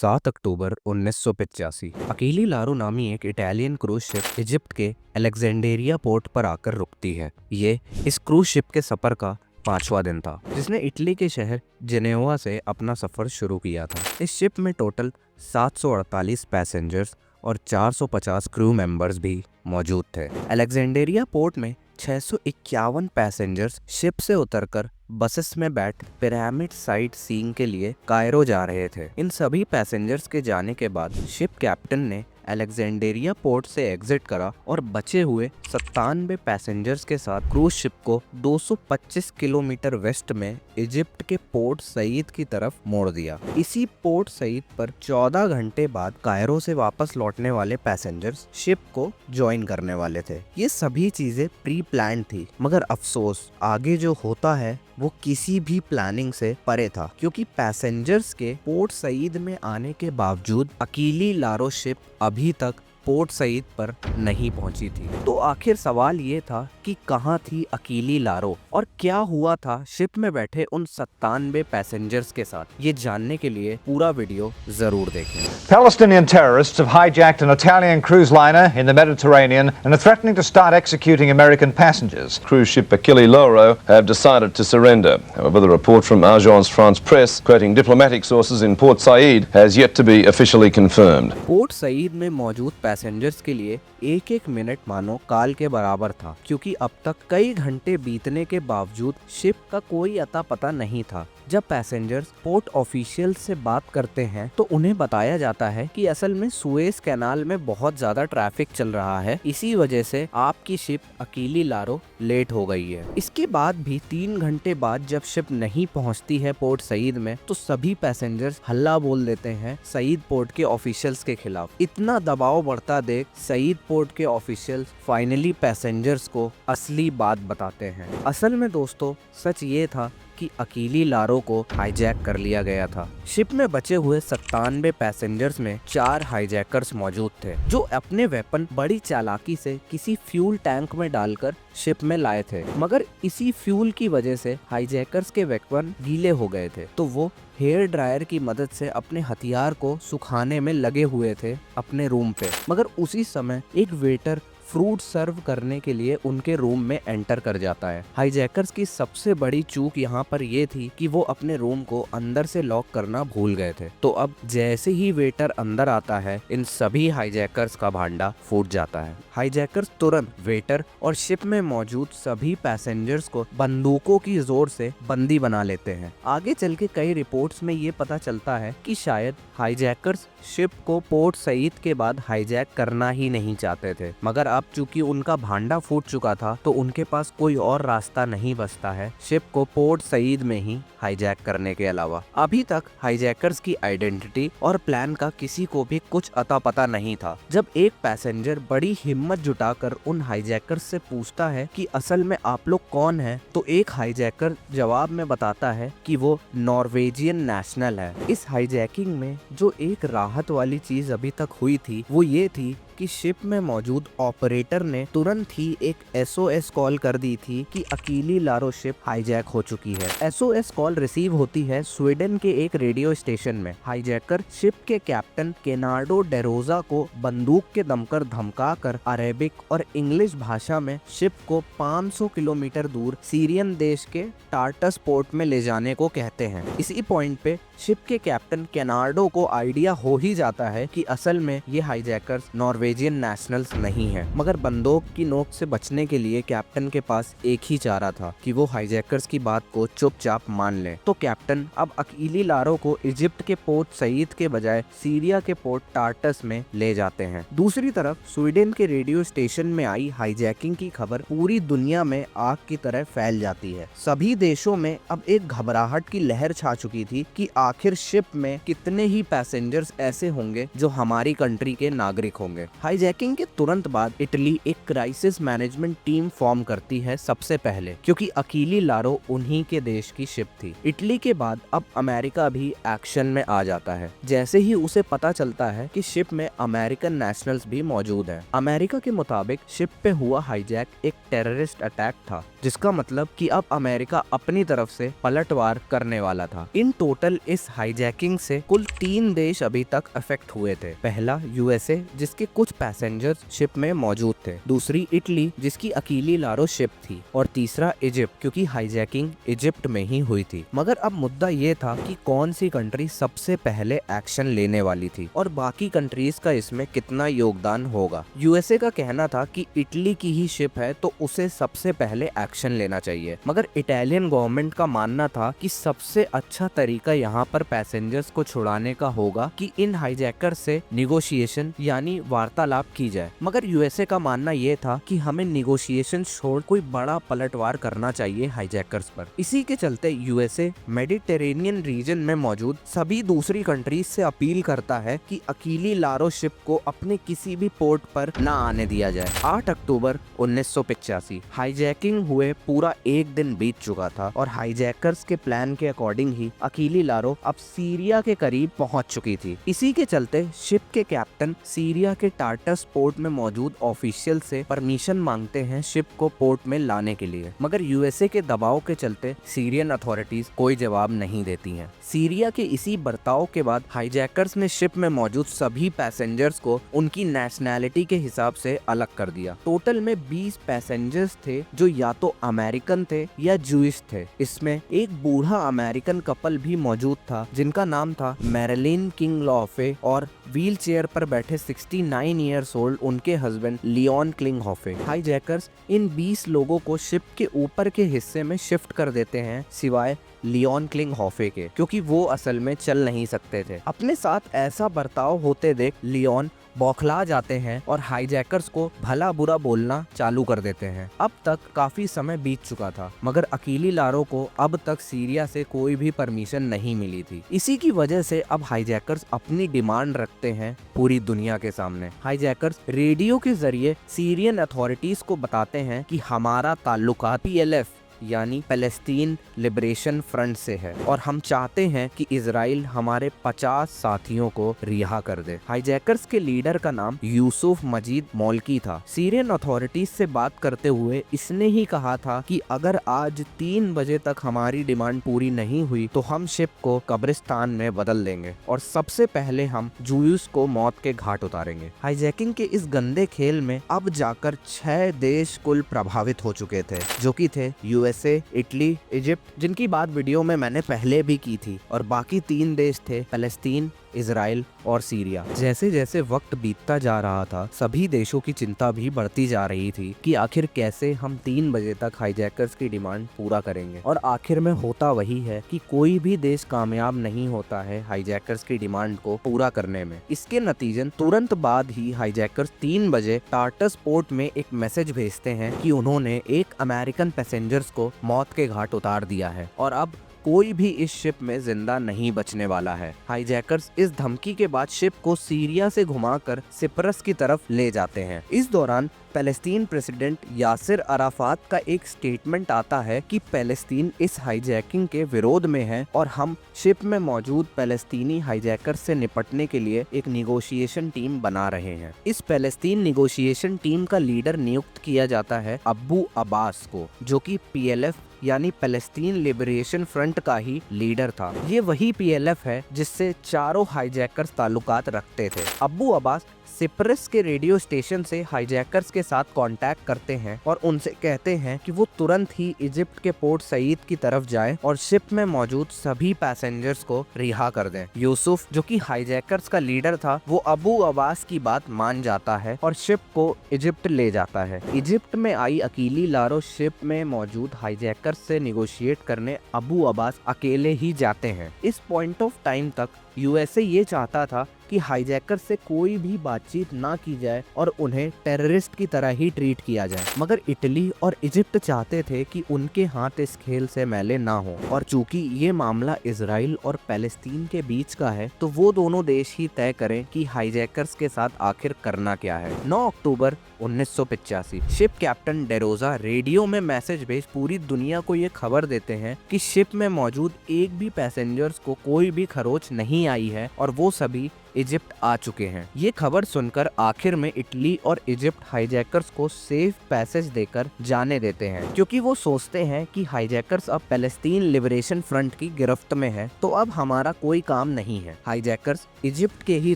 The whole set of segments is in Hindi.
7 अक्टूबर 1985 अकीली लारो नामी एक इटालियन क्रूज शिप इजिप्ट के अलेक्जेंड्रिया पोर्ट पर आकर रुकती है। ये इस क्रूज शिप के सफर का 5वां दिन था, जिसने इटली के शहर जेनेवा से अपना सफर शुरू किया था। इस शिप में टोटल 748 पैसेंजर्स और 450 क्रू मेंबर्स भी मौजूद थे। अलेक्जेंड्रिया पोर्ट में 651 पैसेंजर्स शिप से उतरकर बसेस में बैठ पिरामिड साइट सीइंग के लिए कायरो जा रहे थे। इन सभी पैसेंजर्स के जाने के बाद शिप कैप्टन ने अलेक्जेंड्रिया पोर्ट से एग्जिट करा और बचे हुए 97 पैसेंजर्स के साथ क्रूज शिप को 225 किलोमीटर वेस्ट में इजिप्ट के पोर्ट सईद की तरफ मोड़ दिया। इसी पोर्ट सईद पर 14 घंटे बाद कायरो से वापस लौटने वाले पैसेंजर्स शिप को ज्वाइन करने वाले थे। ये सभी चीजें प्री प्लान थी, मगर अफसोस आगे जो होता है वो किसी भी प्लानिंग से परे था, क्योंकि पैसेंजर्स के पोर्ट सईद में आने के बावजूद अकीली लारो शिप अभी तक पोर्ट सईद पर नहीं पहुंची थी। तो आखिर सवाल ये था कि कहां थी अकीली लारो और क्या हुआ था शिप में बैठे उन 97 पैसेंजर्स के साथ। ये जानने के लिए पूरा वीडियो जरूर देखें। Palestinian terrorists have hijacked an Italian cruise liner in the Mediterranean and are threatening to start executing American passengers. Cruise ship Achille Lauro have decided to surrender. However, the report from Agence France Presse, quoting diplomatic sources in Port Said, has yet to be officially confirmed. Port Said में मौजूद पैसेंजर्स के लिए एक एक मिनट मानो काल के बराबर था, क्योंकि अब तक कई घंटे बीतने के बावजूद शिप का कोई अता पता नहीं था। जब पैसेंजर्स पोर्ट ऑफिशियल से बात करते हैं तो उन्हें बताया जाता है कि असल में सुएज कैनाल में बहुत ज्यादा ट्रैफिक चल रहा है, इसी वजह से आपकी शिप अकीली लारो लेट हो गई है। इसके बाद भी 3 घंटे बाद जब शिप नहीं पहुंचती है पोर्ट सईद में, तो सभी पैसेंजर्स हल्ला बोल देते हैं सईद पोर्ट के ऑफिशियल्स के खिलाफ। इतना दबाव बढ़ता देख सईद पोर्ट के ऑफिशियल्स फाइनली पैसेंजर्स को असली बात बताते हैं। असल में दोस्तों सच ये था कि अकीली लारो को हाईजैक कर लिया गया था। शिप में बचे हुए 97 पैसेंजर्स में 4 हाईजैकर्स मौजूद थे, जो अपने वेपन बड़ी चालाकी से किसी फ्यूल टैंक में डालकर शिप में लाए थे, मगर इसी फ्यूल की वजह से हाईजैकर्स के वेपन गीले हो गए थे, तो वो हेयर ड्रायर की मदद से अपने हथियार को सुखाने में लगे हुए थे अपने रूम पे। मगर उसी समय एक वेटर फ्रूट सर्व करने के लिए उनके रूम में एंटर कर जाता है। हाईजैकर्स की सबसे बड़ी चूक यहाँ पर ये थी कि वो अपने रूम को अंदर से लॉक करना भूल गए थे। तो अब जैसे ही वेटर अंदर आता है, इन सभी हाईजैकर्स का भांडा फूट जाता है। हाईजैकर्स तुरंत वेटर और शिप में मौजूद सभी पैसेंजर्स को बंदूकों की जोर से बंदी बना लेते हैं। आगे चल के कई रिपोर्ट्स में ये पता चलता है कि शायद हाईजैकर्स शिप को पोर्ट सईद के बाद हाईजैक करना ही नहीं चाहते थे, मगर अब चूंकि उनका भांडा फूट चुका था तो उनके पास कोई और रास्ता नहीं बचता है शिप को पोर्ट सईद में ही हाईजैक करने के अलावा। अभी तक हाईजैकर्स की आइडेंटिटी और प्लान का किसी को भी कुछ अता पता नहीं था। जब एक पैसेंजर बड़ी हिम्मत जुटाकर उन हाईजैकर्स से पूछता है कि असल में आप लोग कौन हैं, तो एक हाईजैकर जवाब में बताता है कि वो नॉर्वेजियन नेशनल है। इस हाईजैकिंग में जो एक राहत वाली चीज अभी तक हुई थी वो ये थी कि शिप में मौजूद ऑपरेटर ने तुरंत ही एक SOS कॉल कर दी थी कि अकीली लारो शिप हाईजैक हो चुकी है। SOS कॉल रिसीव होती है स्वीडन के एक रेडियो स्टेशन में। हाईजैकर शिप के कैप्टन केनार्डो डेरोजा को बंदूक के दम कर धमका कर अरेबिक और इंग्लिश भाषा में शिप को 500 किलोमीटर दूर सीरियन देश के टार्टस पोर्ट में ले जाने को कहते हैं। इसी पॉइंट पे शिप के कैप्टन केनार्डो को आइडिया हो ही जाता है कि असल में ये हाईजैकर्स नॉर्वेजियन नेशनल्स नहीं है, मगर बंदूक की नोक से बचने के लिए कैप्टन के पास एक ही चारा था कि वो हाईजैकर्स की बात को चुपचाप मान ले। तो कैप्टन अब अकीली लारो को इजिप्ट के पोर्ट सईद के बजाय सीरिया के पोर्ट टार्टस में ले जाते हैं। दूसरी तरफ स्वीडन के रेडियो स्टेशन में आई हाईजैकिंग की खबर पूरी दुनिया में आग की तरह फैल जाती है। सभी देशों में अब एक घबराहट की लहर छा चुकी थी कि आखिर शिप में कितने ही पैसेंजर्स ऐसे होंगे जो हमारी कंट्री के नागरिक होंगे। हाईजैकिंग के तुरंत बाद इटली एक क्राइसिस मैनेजमेंट टीम फॉर्म करती है सबसे पहले, क्योंकि अकीली लारो उन्हीं के देश की शिप थी। थी। इटली के बाद अब अमेरिका भी एक्शन में आ जाता है जैसे ही उसे पता चलता है कि शिप में अमेरिकन नेशनल्स भी मौजूद हैं। अमेरिका के मुताबिक शिप पे हुआ हाईजैक एक टेररिस्ट अटैक था, जिसका मतलब कि अब अमेरिका अपनी तरफ से पलटवार करने वाला था। इन टोटल इस हाईजैकिंग से कुल 3 देश अभी तक अफेक्ट हुए थे। पहला यूएसए, जिसके कुछ पैसेंजर्स शिप में मौजूद थे, दूसरी इटली जिसकी अकीली लारो शिप थी, और तीसरा इजिप्ट, क्योंकि हाईजैकिंग इजिप्ट में ही हुई थी। मगर अब मुद्दा ये था कि कौन सी कंट्री सबसे पहले एक्शन लेने वाली थी और बाकी कंट्रीज का इसमें कितना योगदान होगा। यूएसए का कहना था कि इटली की ही शिप है तो उसे सबसे पहले एक्शन लेना चाहिए, मगर इटालियन गवर्नमेंट का मानना था कि सबसे अच्छा तरीका यहाँ पर पैसेंजर्स को छुड़ाने का होगा कि इन हाईजैकर से निगोशिएशन यानी वार्तालाप की जाए। मगर यूएसए का मानना यह था कि हमें निगोशिएशन छोड़ कोई बड़ा पलटवार करना चाहिए हाईजैकर्स पर। इसी के चलते यूएसए मेडिटेरेनियन रीजन में मौजूद सभी दूसरी कंट्रीज से अपील करता है कि अकीली लारो शिप को अपने किसी भी पोर्ट पर न आने दिया जाए। 8 अक्टूबर 1985 हाईजैकिंग हुए पूरा एक दिन बीत चुका था और हाईजैकर्स के प्लान के अकॉर्डिंग ही अकीली लारो अब सीरिया के करीब पहुंच चुकी थी। इसी के चलते शिप के कैप्टन सीरिया के टार्टस पोर्ट में मौजूद ऑफिशियल से परमिशन मांगते हैं शिप को पोर्ट में लाने के लिए, मगर यूएसए के दबाव के चलते सीरियन अथॉरिटीज कोई जवाब नहीं देती हैं। सीरिया के इसी बर्ताव के बाद हाईजैकर्स ने शिप में मौजूद सभी पैसेंजर्स को उनकी नेशनैलिटी के हिसाब से अलग कर दिया। टोटल में 20 पैसेंजर्स थे जो या तो अमेरिकन थे या जूइश थे। इसमें एक बूढ़ा अमेरिकन कपल भी मौजूद था जिनका नाम था मैरिलिन किंगहॉफे और व्हील चेयर पर बैठे 69 ईयर्स ओल्ड उनके हस्बैंड लियोन किंगहॉफे। हाईजैकर्स इन 20 लोगों को शिप के ऊपर के हिस्से में शिफ्ट कर देते हैं सिवाय लियोन किंगहॉफे के, क्योंकि वो असल में चल नहीं सकते थे। अपने साथ ऐसा बर्ताव होते देख लियोन बौखला जाते हैं और हाईजैकर्स को भला बुरा बोलना चालू कर देते हैं। अब तक काफी समय बीत चुका था मगर अकीली लारो को अब तक सीरिया से कोई भी परमिशन नहीं मिली थी। इसी की वजह से अब हाईजैकर्स अपनी डिमांड रखते हैं पूरी दुनिया के सामने। हाईजैकर्स रेडियो के जरिए सीरियन अथॉरिटीज को बताते हैं कि हमारा ताल्लुकात PLF यानी पैलेस्टीन लिबरेशन फ्रंट से है और हम चाहते हैं कि इजराइल हमारे 50 साथियों को रिहा कर दे। हाईजैकर्स के लीडर का नाम यूसुफ मजीद मौलकी था। सीरियन अथॉरिटीज से बात करते हुए इसने ही कहा था कि अगर आज 3 बजे तक हमारी डिमांड पूरी नहीं हुई तो हम शिप को कब्रिस्तान में बदल देंगे और सबसे पहले हम जूस को मौत के घाट उतारेंगे। हाईजैकिंग के इस गंदे खेल में अब जाकर 6 देश कुल प्रभावित हो चुके थे, जो कि थे यूएसए, इटली, इजिप्ट, जिनकी बात वीडियो में मैंने पहले भी की थी, और बाकी 3 देश थे पैलेस्टीन, इजराइल और सीरिया। जैसे जैसे वक्त बीतता जा रहा था सभी देशों की चिंता भी बढ़ती जा रही थी कि आखिर कैसे हम 3 बजे तक हाईजैकर्स की डिमांड पूरा करेंगे। और आखिर में होता वही है कि कोई भी देश कामयाब नहीं होता है हाईजैकर्स की डिमांड को पूरा करने में। इसके नतीजन तुरंत बाद ही हाईजैकर्स 3 बजे टार्टस पोर्ट में एक मैसेज भेजते हैं कि उन्होंने एक अमेरिकन पैसेंजर्स को मौत के घाट उतार दिया है और अब कोई भी इस शिप में जिंदा नहीं बचने वाला है। हाईजैकर्स इस धमकी के बाद शिप को सीरिया से घुमाकर सिप्रस की तरफ ले जाते हैं। इस दौरान पैलेस्टीन प्रेसिडेंट यासिर अराफात का एक स्टेटमेंट आता है कि पैलेस्तीन इस हाईजैकिंग के विरोध में है और हम शिप में मौजूद पैलेस्तीनी हाईजैकर से निपटने के लिए एक निगोशिएशन टीम बना रहे हैं। इस पैलेस्तीन निगोशिएशन टीम का लीडर नियुक्त किया जाता है अब्बू अब्बास को, जो कि PLF यानी पैलेस्टीन लिबरेशन फ्रंट का ही लीडर था। ये वही PLF है जिससे चारों हाईजैकर्स ताल्लुकात रखते थे। अब्बू अब्बास सिप्रस के रेडियो स्टेशन से हाईजैकर्स के साथ कांटेक्ट करते हैं और उनसे कहते हैं कि वो तुरंत ही इजिप्ट के पोर्ट सईद की तरफ जाएं और शिप में मौजूद सभी पैसेंजर्स को रिहा कर दें। यूसुफ, जो कि हाईजैकर्स का लीडर था, वो अबू अब्बास की बात मान जाता है और शिप को इजिप्ट ले जाता है। इजिप्ट में आई अकीली लारो शिप में मौजूद हाईजैकर्स से निगोशिएट करने अबू अब्बास अकेले ही जाते हैं। इस पॉइंट ऑफ टाइम तक यूएसए ये चाहता था कि हाईजैकर से कोई भी बातचीत ना की जाए और उन्हें टेररिस्ट की तरह ही ट्रीट किया जाए, मगर इटली और इजिप्ट चाहते थे कि उनके हाथ इस खेल से मैले ना हो। और चूंकि ये मामला इजराइल और पैलेस्टीन के बीच का है तो वो दोनों देश ही तय करें कि हाईजैकर्स के साथ आखिर करना क्या है। 9 अक्टूबर 1985। शिप कैप्टन डेरोजा रेडियो में मैसेज भेज पूरी दुनिया को ये खबर देते हैं कि शिप में मौजूद एक भी पैसेंजर्स को कोई भी खरोच नहीं आई है और वो सभी इजिप्ट आ चुके हैं। ये खबर सुनकर आखिर में इटली और इजिप्ट हाईजैकर्स को सेफ पैसेज देकर जाने देते हैं, क्योंकि वो सोचते हैं कि हाईजैकर्स अब पैलेस्टीन लिबरेशन फ्रंट की गिरफ्त में है, तो अब हमारा कोई काम नहीं है। हाईजैकर्स इजिप्ट के ही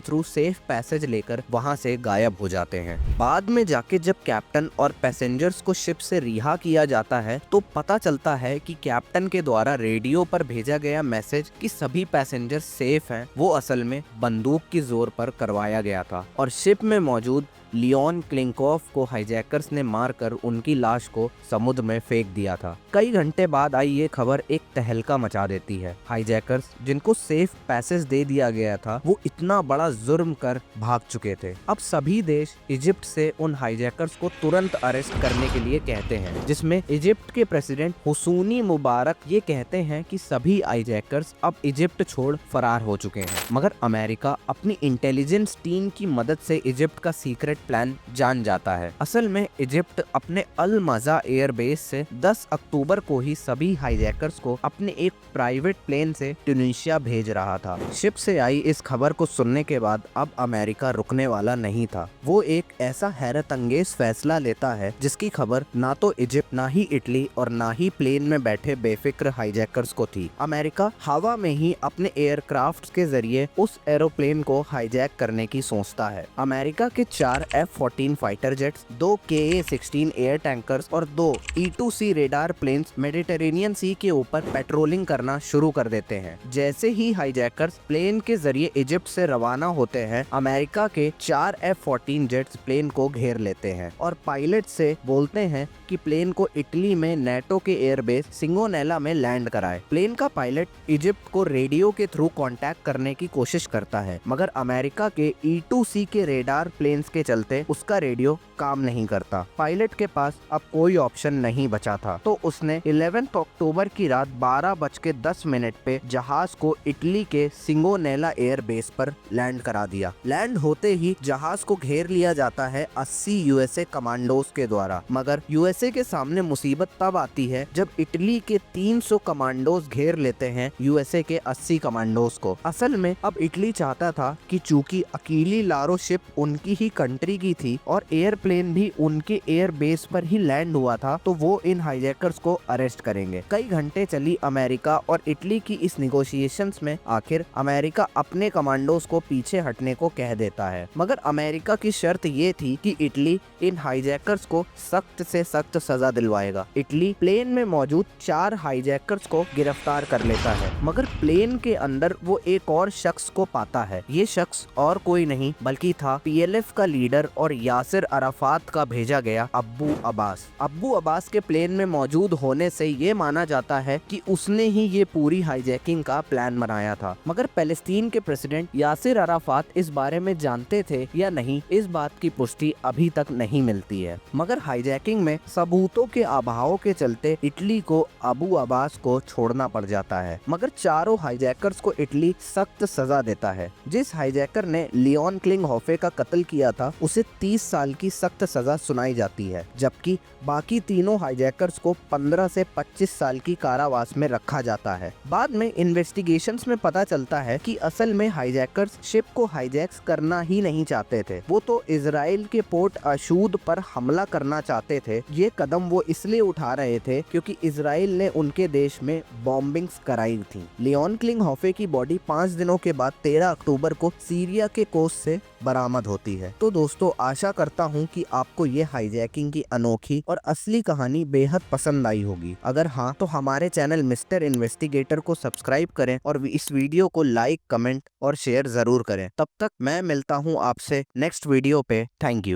थ्रू सेफ पैसेज लेकर वहां से गायब हो जाते हैं। बाद में जाके जब कैप्टन और पैसेंजर्स को शिप से रिहा किया जाता है तो पता चलता है कि कैप्टन के द्वारा रेडियो पर भेजा गया मैसेज कि सभी पैसेंजर सेफ हैं, वो असल में बंदूक की जोर पर करवाया गया था और शिप में मौजूद लियोन क्लिंकोफ को हाईजैकर्स ने मारकर उनकी लाश को समुद्र में फेंक दिया था। कई घंटे बाद आई ये खबर एक तहलका मचा देती है। हाईजैकर्स जिनको सेफ पैसेज दे दिया गया था वो इतना बड़ा जुर्म कर भाग चुके थे। अब सभी देश इजिप्ट से उन हाईजैकर्स को तुरंत अरेस्ट करने के लिए कहते हैं, जिसमें इजिप्ट के प्रेसिडेंट हुसैनी मुबारक ये कहते हैं कि सभी हाईजैकर्स अब इजिप्ट छोड़ फरार हो चुके हैं। मगर अमेरिका अपनी इंटेलिजेंस टीम की मदद से इजिप्ट का सीक्रेट प्लान जान जाता है। असल में इजिप्ट अपने अल मजा एयरबेस से 10 अक्टूबर को ही सभी हाईजैकर्स को अपने एक प्राइवेट प्लेन से ट्यूनीशिया भेज रहा था। शिप से आई इस खबर को सुनने के बाद अब अमेरिका रुकने वाला नहीं था। वो एक ऐसा हैरत अंगेज फैसला लेता है जिसकी खबर ना तो इजिप्ट, ना ही इटली और ना ही प्लेन में बैठे बेफिक्र हाईजैकर्स को थी। अमेरिका हवा में ही अपने एयरक्राफ्ट के जरिए उस एरोप्लेन को हाईजैक करने की सोचता है। अमेरिका के 4 F-14 fighter jets, 2 KA-16 air tankers और 2 E-2C रेडार प्लेन्स मेडिटेरेनियन सी के ऊपर पेट्रोलिंग करना शुरू कर देते हैं। जैसे ही हाईजैकर्स प्लेन के जरिए इजिप्ट से रवाना होते हैं, अमेरिका के 4 F-14 जेट्स प्लेन को घेर लेते हैं और पायलट से बोलते हैं कि प्लेन को इटली में नेटो के एयरबेस सिंगोनेला में लैंड कराए। प्लेन का पायलट इजिप्ट को रेडियो के थ्रू कांटेक्ट करने की कोशिश करता है, मगर अमेरिका के E-2C के रेडार प्लेन्स के चलते उसका रेडियो काम नहीं करता। पायलट के पास अब कोई ऑप्शन नहीं बचा था, तो उसने 11 अक्टूबर की रात 12:10 पे जहाज को इटली के सिंगोनेला एयरबेस पर लैंड करा दिया। लैंड होते ही जहाज को घेर लिया जाता है 80 यूएसए कमांडोज के द्वारा, मगर यूएसए के सामने मुसीबत तब आती है जब इटली के 300 कमांडोज घेर लेते हैं यूएसए के 80 कमांडोज को। असल में अब इटली चाहता था कि चूंकि अकीली लारो शिप उनकी ही कंट्री की थी और एयरप्लेन भी उनके एयर बेस पर ही लैंड हुआ था, तो वो इन हाईजैकर्स को अरेस्ट करेंगे। कई घंटे चली अमेरिका और इटली की इस निगोशिएशंस में आखिर अमेरिका अपने कमांडोज को पीछे हटने को कह देता है, मगर अमेरिका की शर्त ये थी कि इटली इन हाईजैकर्स को सख्त से सख्त सजा दिलवाएगा। इटली प्लेन में मौजूद 4 हाईजैकर्स को गिरफ्तार कर लेता है, मगर प्लेन के अंदर वो एक और शख्स को पाता है। ये शख्स और कोई नहीं बल्कि था PLF का लीडर और यासिर अराफात का भेजा गया अब्बू अब्बास। अब्बू अब्बास के प्लेन में मौजूद होने से ये माना जाता है कि उसने ही ये पूरी हाईजैकिंग का प्लान बनाया था, मगर पैलेस्टीन के प्रेसिडेंट यासिर अराफात इस बारे में जानते थे या नहीं, इस बात की पुष्टि अभी तक नहीं मिलती है। मगर हाईजैकिंग में सबूतों के अभाव के चलते इटली को अब्बू अब्बास को छोड़ना पड़ जाता है, मगर चारों हाईजैकर्स को इटली सख्त सजा देता है। जिस हाईजैकर ने लियोन क्लिंगहोफे का कत्ल किया था उसे 30 साल की सख्त सजा सुनाई जाती है, जबकि बाकी तीनों हाईजैकर्स को 15 से 25 साल की कारावास में रखा जाता है। बाद में इन्वेस्टिगेशंस में पता चलता है कि असल में हाईजैकर्स शिप को हाईजैक्स करना ही नहीं चाहते थे, वो तो इजराइल के पोर्ट अशूद पर हमला करना चाहते थे। ये कदम वो इसलिए उठा रहे थे क्योंकि इजराइल ने उनके देश में बॉम्बिंग्स कराई थी। लियोन क्लिंगहोफे की बॉडी 5 दिनों के बाद 13 अक्टूबर को सीरिया के कोस्ट से बरामद होती है। तो दोस्तों, आशा करता हूँ कि आपको ये हाईजैकिंग की अनोखी और असली कहानी बेहद पसंद आई होगी। अगर हाँ तो हमारे चैनल मिस्टर इन्वेस्टिगेटर को सब्सक्राइब करें और इस वीडियो को लाइक, कमेंट और शेयर जरूर करें। तब तक मैं मिलता हूँ आपसे नेक्स्ट वीडियो पे। Thank you.